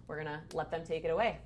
we're gonna let them take it away.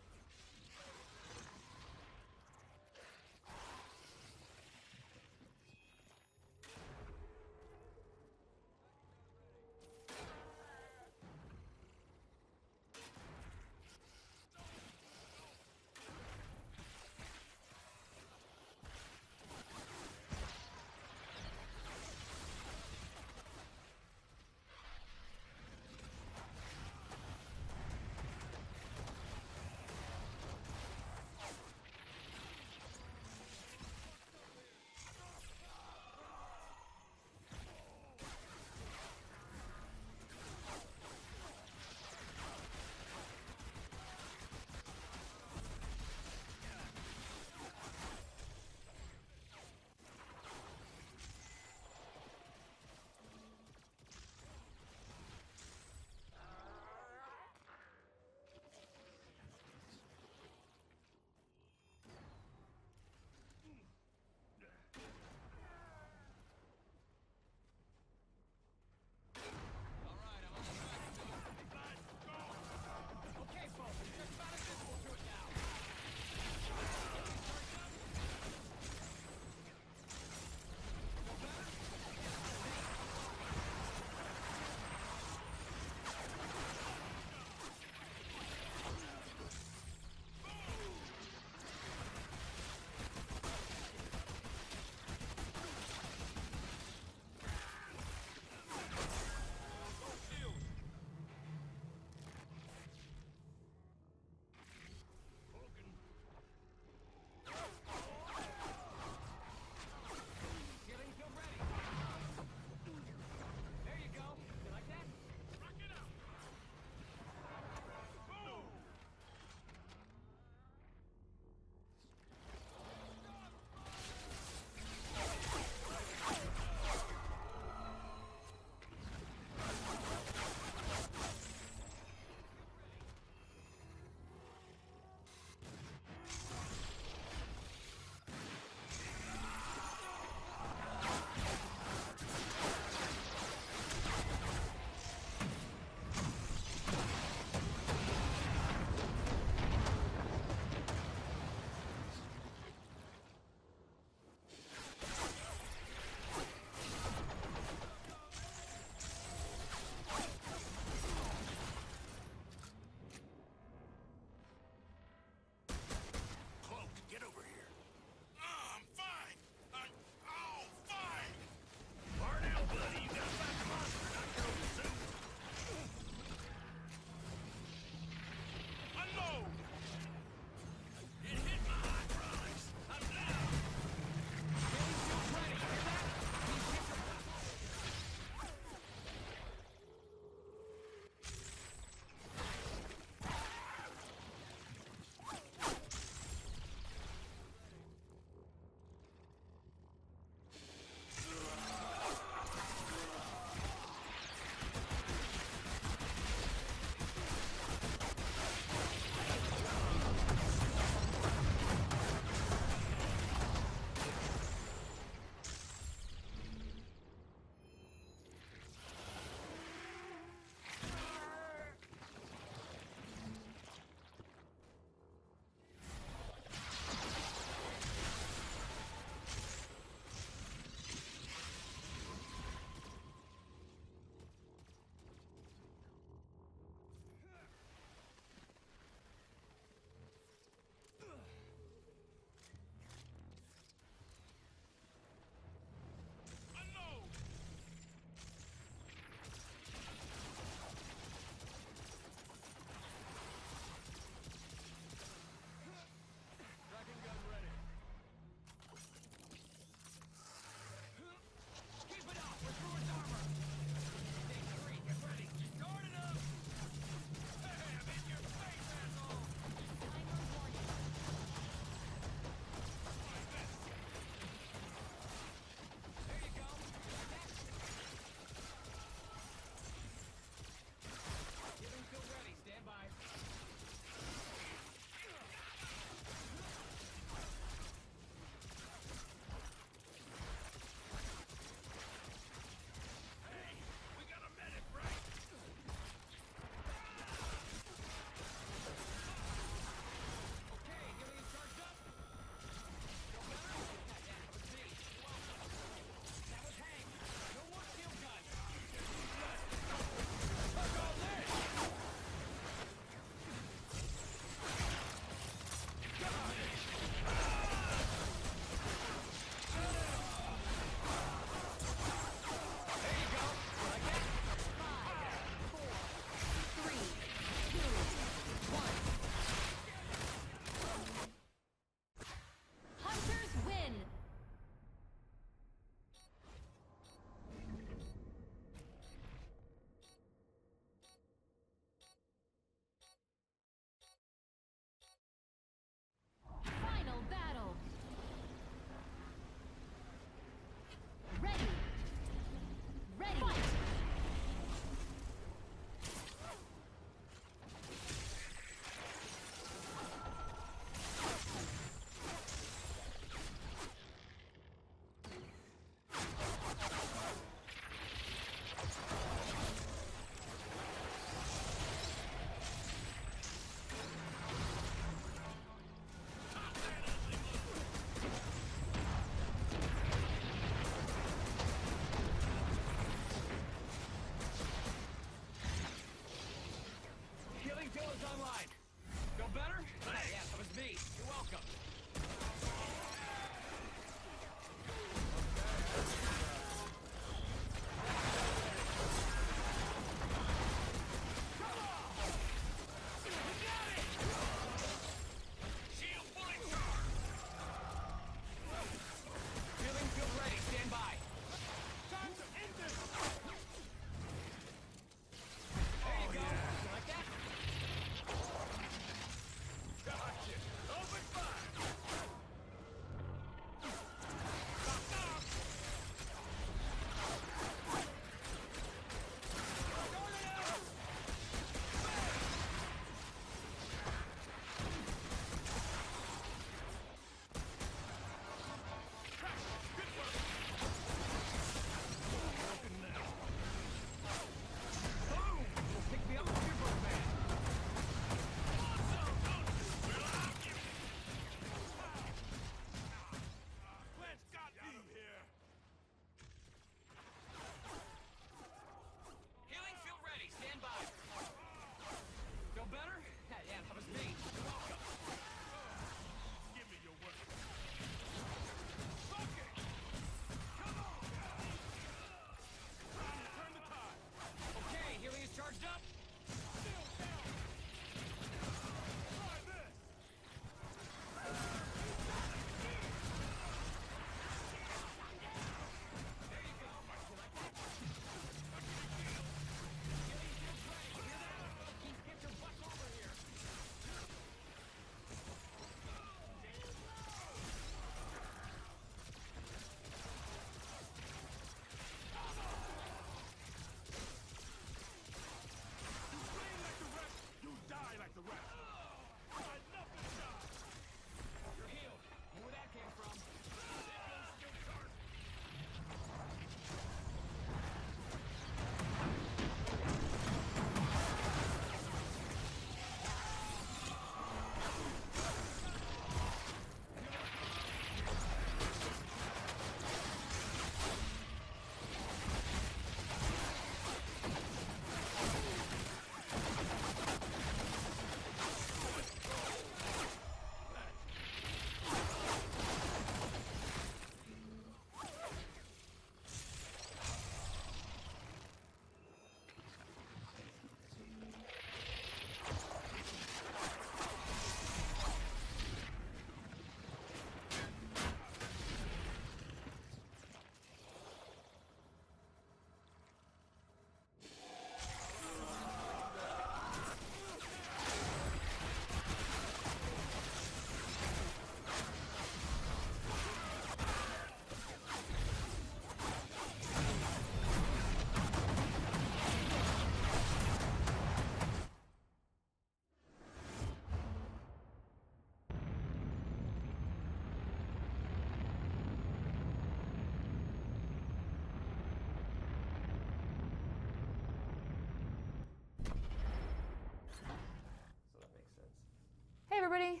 everybody.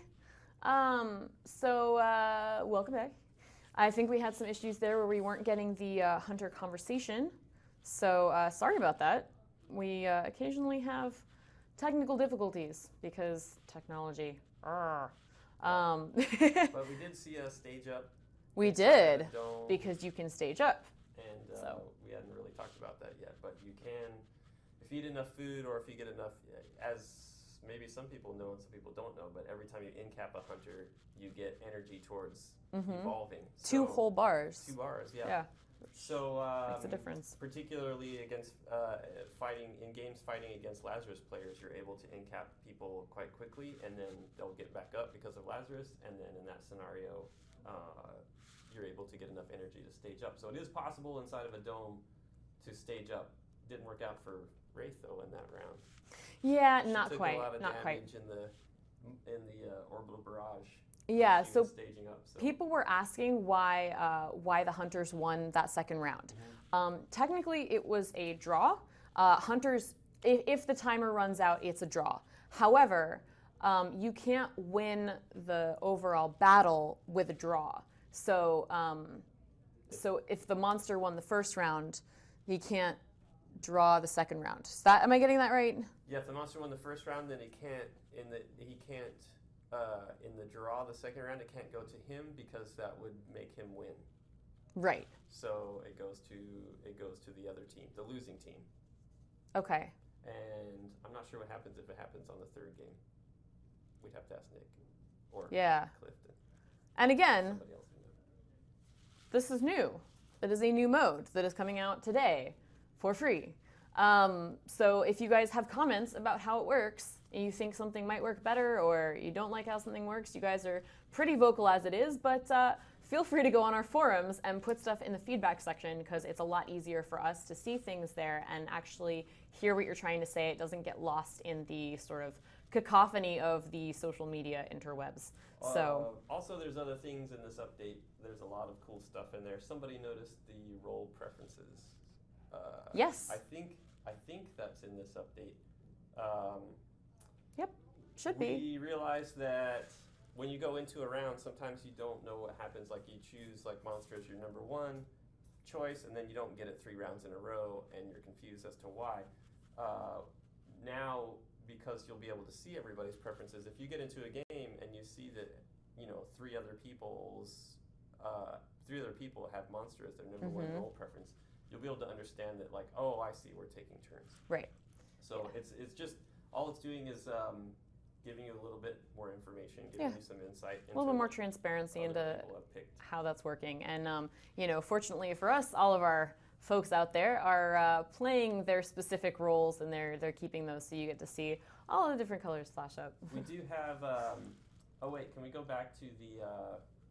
Welcome back. I think we had some issues there where we weren't getting the hunter conversation. So sorry about that. We occasionally have technical difficulties because technology. But we did see a stage up. We did, because you can stage up. And we hadn't really talked about that yet, but you can, if you eat enough food or if you get enough, as maybe some people know and some people don't know, but every time you in-cap a hunter, you get energy towards evolving. So, 2 whole bars. 2 bars, yeah. Yeah. So makes a difference. Particularly against fighting against Lazarus players, you're able to in-cap people quite quickly, and then they'll get back up because of Lazarus, and then in that scenario, you're able to get enough energy to stage up. So it is possible inside of a dome to stage up. Didn't work out for Wraith though in that round. Yeah, She not took quite. a lot of Not quite. damage in the orbital barrage. Yeah, She so was staging up. So. people were asking why the Hunters won that second round. Technically, it was a draw. Hunters, if the timer runs out, it's a draw. However, you can't win the overall battle with a draw. So, so if the monster won the first round, he can't draw the second round. Am I getting that right? Yeah, if the monster won the first round, then he can't in the draw the second round. It can't go to him because that would make him win. Right. So it goes to the other team, the losing team. Okay. And I'm not sure what happens if it happens on the third game. We'd have to ask Nick or Clifton. And again, Somebody else would know. this is new. It is a new mode that is coming out today for free. So if you guys have comments about how it works, and you think something might work better, or you don't like how something works, you guys are pretty vocal as it is, but feel free to go on our forums and put stuff in the feedback section, because it's a lot easier for us to see things there and actually hear what you're trying to say. It doesn't get lost in the sort of cacophony of the social media interwebs. So also, there's other things in this update. There's a lot of cool stuff in there. Somebody noticed the role preferences. Yes. I think that's in this update. Yep, should be. We realized that when you go into a round, sometimes you don't know what happens. Like you choose like monster as your number 1 choice, and then you don't get it 3 rounds in a row, and you're confused as to why. Now, because you'll be able to see everybody's preferences, if you get into a game and you see that, 3 other people have monster as their number 1 role preference, you'll be able to understand that, like, oh, I see, we're taking turns. Right. So it's just, all it's doing is giving you a little bit more information, giving you some insight. A little bit more transparency into how that's working. And, fortunately for us, all of our folks out there are playing their specific roles, and they're keeping those, so you get to see all the different colors flash up. We do have, oh wait, can we go back to the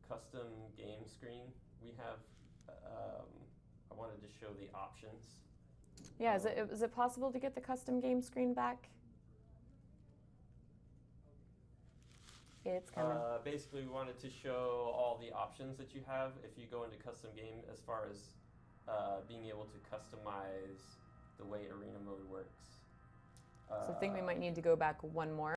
custom game screen? We have, I wanted to show the options. Yeah, is it possible to get the custom game screen back? It's coming. Basically, we wanted to show all the options that you have if you go into custom game, as far as being able to customize the way arena mode works. So I think we might need to go back one more.